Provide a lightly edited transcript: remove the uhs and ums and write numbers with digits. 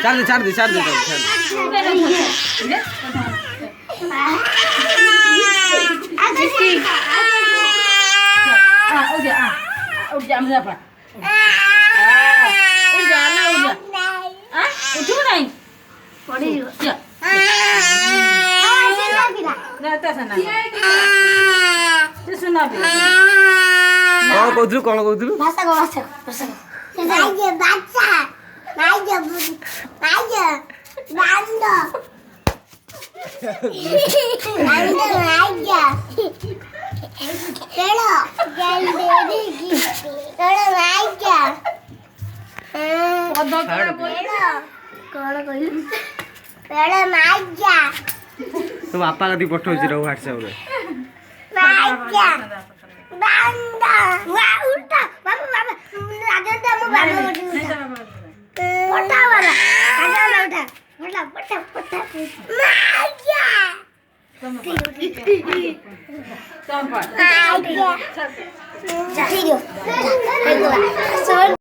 छाड़ दे उठ जा मुझे पर उठ जा ना उठो नहीं पड़ी जा ना तसा ना तू सुना भी कौन कहथुलु भाषा को नाइजे बाच्चा नाइजे बांडो नाइजे केलो गंडेरी की केलो नाइजे पद केलो कोन कहिल केलो नाइजे तो बापा कति पठाउछि र WhatsApp रे नाइजे बांडो वा उल्टा बाबा आगे त म बाबा पटा वाला आगे ना उठा पटा नाइजे Sampai. नाइजे